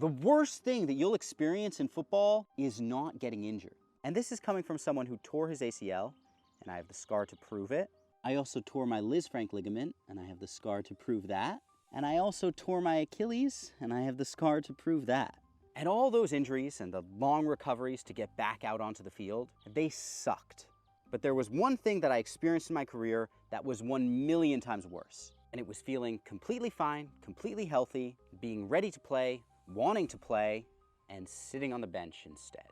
The worst thing that you'll experience in football is not getting injured. And this is coming from someone who tore his ACL, and I have the scar to prove it. I also tore my Lisfranc ligament, and I have the scar to prove that. And I also tore my Achilles, and I have the scar to prove that. And all those injuries and the long recoveries to get back out onto the field, they sucked. But there was one thing that I experienced in my career that was 1,000,000 times worse. And it was feeling completely fine, completely healthy, being ready to play, wanting to play, and sitting on the bench instead.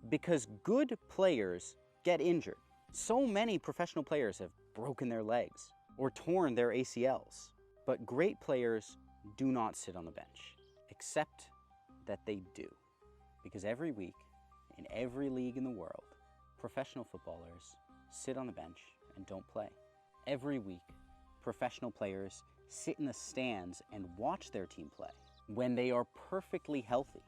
Because good players get injured. So many professional players have broken their legs or torn their ACLs. But great players do not sit on the bench, except that they do. Because every week, in every league in the world, professional footballers sit on the bench and don't play. Every week, professional players sit in the stands and watch their team play when they are perfectly healthy,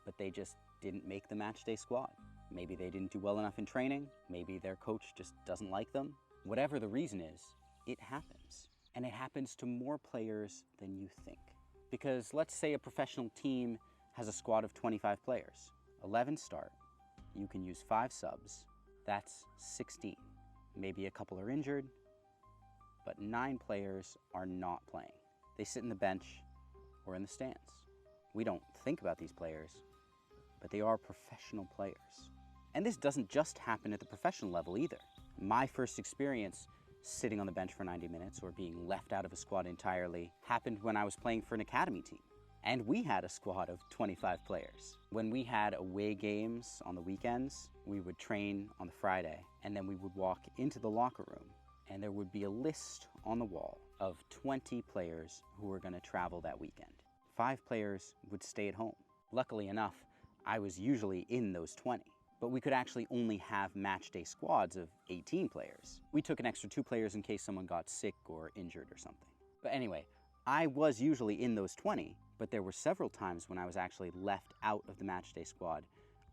but they just didn't make the matchday squad. Maybe they didn't do well enough in training. Maybe their coach just doesn't like them. Whatever the reason is, it happens. And it happens to more players than you think. Because let's say a professional team has a squad of 25 players. 11 start. You can use 5 subs. That's 16. Maybe a couple are injured, but 9 players are not playing. They sit in the bench or in the stands. We don't think about these players, but they are professional players. And this doesn't just happen at the professional level either. My first experience sitting on the bench for 90 minutes or being left out of a squad entirely happened when I was playing for an academy team. And we had a squad of 25 players. When we had away games on the weekends, we would train on the Friday, and then we would walk into the locker room, and there would be a list on the wall of 20 players who were gonna travel that weekend. 5 players would stay at home. Luckily enough, I was usually in those 20. But we could actually only have match day squads of 18 players. We took an extra 2 players in case someone got sick or injured or something. But anyway, I was usually in those 20, but there were several times when I was actually left out of the match day squad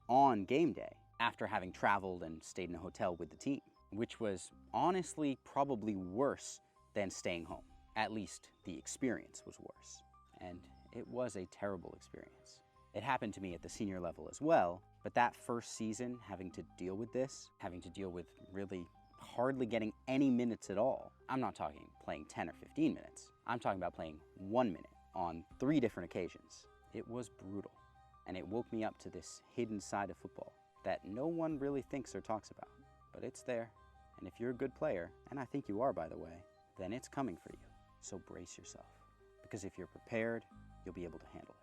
on game day after having traveled and stayed in a hotel with the team, which was honestly probably worse than staying home. At least the experience was worse. And it was a terrible experience. It happened to me at the senior level as well, but that first season, having to deal with this, having to deal with really hardly getting any minutes at all. I'm not talking playing 10 or 15 minutes. I'm talking about playing 1 minute on 3 different occasions. It was brutal, and it woke me up to this hidden side of football that no one really thinks or talks about, but it's there. And if you're a good player, and I think you are, by the way, then it's coming for you. So brace yourself, because if you're prepared, you'll be able to handle it.